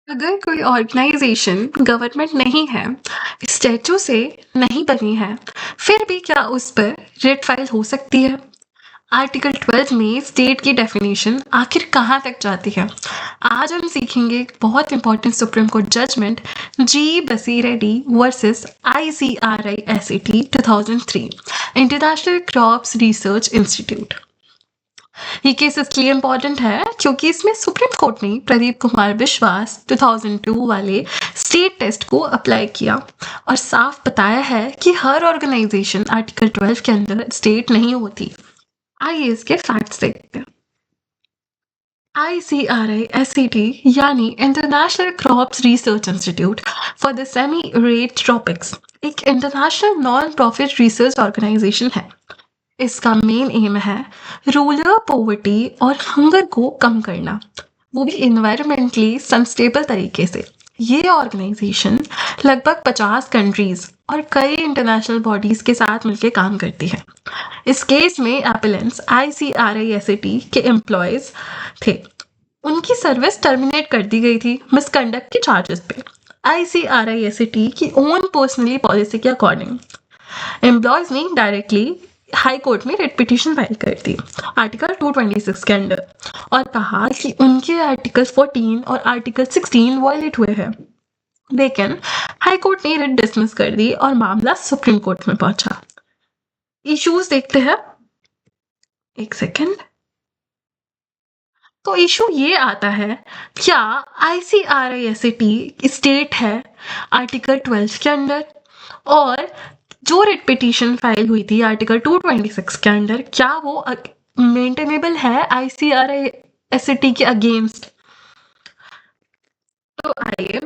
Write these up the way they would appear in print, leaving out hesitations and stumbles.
अगर कोई organisation government नहीं है, स्टैच्यू से नहीं बनी है, फिर भी क्या उस पर रेड फाइल हो सकती है? आर्टिकल 12 में स्टेट की डेफिनेशन आखिर कहाँ तक जाती है? आज हम सीखेंगे एक बहुत इंपॉर्टेंट सुप्रीम कोर्ट जजमेंट, जी बसी Reddy versus ICRISAT 2003 international crops research institute. ये केस इसलिए इम्पोर्टेंट है क्योंकि इसमें सुप्रीम कोर्ट ने प्रदीप कुमार विश्वास 2002 वाले स्टेट टेस्ट को अप्लाई किया और साफ बताया है कि हर ऑर्गेनाइजेशन आर्टिकल 12 के अंदर स्टेट नहीं होती। आइए इसके फैक्ट्स देखते हैं। ICRISAT यानी international crops research institute for the semi arid tropics एक international non profit research organisation है। इसका मेन एम है रूरल पॉवर्टी और हंगर को कम करना, वो भी इन्वायरमेंटली सस्टेनेबल तरीके से। ये ऑर्गेनाइजेशन लगभग 50 कंट्रीज और कई इंटरनेशनल बॉडीज के साथ मिलकर काम करती है। इस केस में एपेलेंट्स ICRISAT के एम्प्लॉयज थे। उनकी सर्विस टर्मिनेट कर दी गई थी मिसकंडक्ट के चार्जेस पे। ICRISAT की ओन पर्सनली पॉलिसी के अकॉर्डिंग एम्प्लॉयज ने डायरेक्टली हाई कोर्ट में रिट पिटीशन फाइल कर दी आर्टिकल 226 के अंडर और कहा कि उनके आर्टिकल 14 और आर्टिकल 16 वायलेट हुए हैं। लेकिन हाई कोर्ट ने रिट डिसमिस कर दी और मामला सुप्रीम कोर्ट में पहुंचा। इश्यूज देखते हैं, एक सेकेंड। तो इशू ये आता है, क्या ICRISAT स्टेट है आर्टिकल 12 के अंडर? और जो रिट पिटीशन फाइल हुई थी आर्टिकल 226 के अंडर, क्या वो मेंटेनेबल है ICRISAT के अगेंस्ट? तो आइए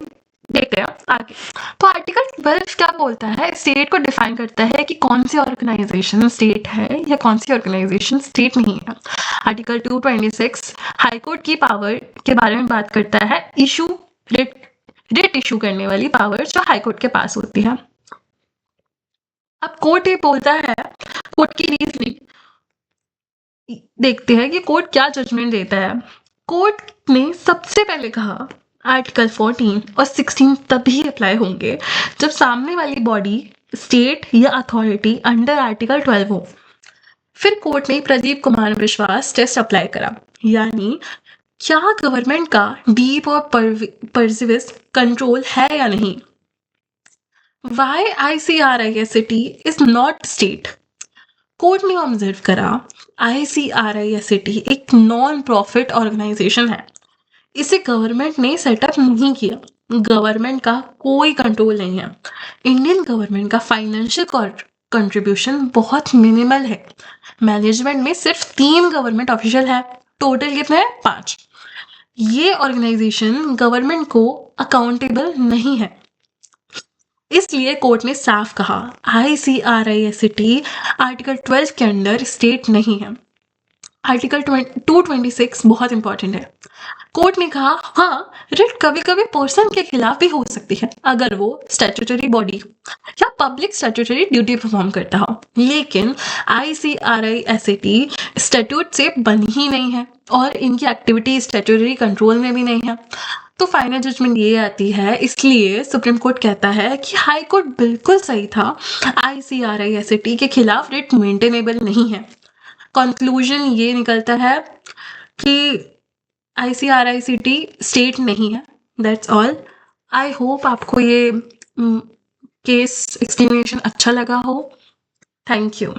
देखते हैं आगे। तो आर्टिकल 12 क्या बोलता है? स्टेट को डिफाइन करता है कि कौन सी ऑर्गेनाइजेशन स्टेट है या कौन सी ऑर्गेनाइजेशन स्टेट नहीं है। आर्टिकल 226 हाईकोर्ट की पावर के बारे में बात करता है, इशू रिट इशू करने वाली पावर जो हाईकोर्ट के पास होती है। अब कोर्ट ये बोलता है, कोर्ट की रीजनिंग देखते हैं कि कोर्ट क्या जजमेंट देता है। कोर्ट ने सबसे पहले कहा आर्टिकल 14 और 16 तभी अप्लाई होंगे जब सामने वाली बॉडी स्टेट या अथॉरिटी अंडर आर्टिकल 12 हो। फिर कोर्ट ने प्रदीप कुमार विश्वास टेस्ट अप्लाई करा, यानी क्या गवर्नमेंट का डीप और परसिविस कंट्रोल है या नहीं। Why ICRISAT is not state? Court ने ऑब्जर्व करा ICRISAT एक नॉन प्रॉफिट ऑर्गेनाइजेशन है। इसे गवर्नमेंट ने सेटअप नहीं किया, गवर्नमेंट का कोई कंट्रोल नहीं है। इंडियन गवर्नमेंट का फाइनेंशियल कंट्रीब्यूशन बहुत मिनिमल है। मैनेजमेंट में सिर्फ 3 गवर्नमेंट ऑफिशियल है, टोटल कितने हैं? 5। ये ऑर्गेनाइजेशन गवर्नमेंट को अकाउंटेबल नहीं है। इसलिए कोर्ट ने साफ कहा ICRISAT आर्टिकल 12 के अंडर स्टेट नहीं है। आर्टिकल 226 बहुत इंपॉर्टेंट है। कोर्ट ने कहा हाँ, रिट कभी कभी पर्सन के खिलाफ भी हो सकती है अगर वो स्टैट्यूटरी बॉडी या पब्लिक स्टैट्यूटरी ड्यूटी परफॉर्म करता हो, लेकिन ICRISAT स्टैट्यूट से बनी ही नहीं है और इनकी एक्टिविटी स्टैट्यूटरी कंट्रोल में भी नहीं है। तो फाइनल जजमेंट ये आती है, इसलिए सुप्रीम कोर्ट कहता है कि हाई कोर्ट बिल्कुल सही था, ICRISAT के खिलाफ रिट मेंटेनेबल नहीं है। कंक्लूजन ये निकलता है कि ICRISAT स्टेट नहीं है। That's all. आई होप आपको ये केस एक्सप्लेनेशन अच्छा लगा हो। Thank you.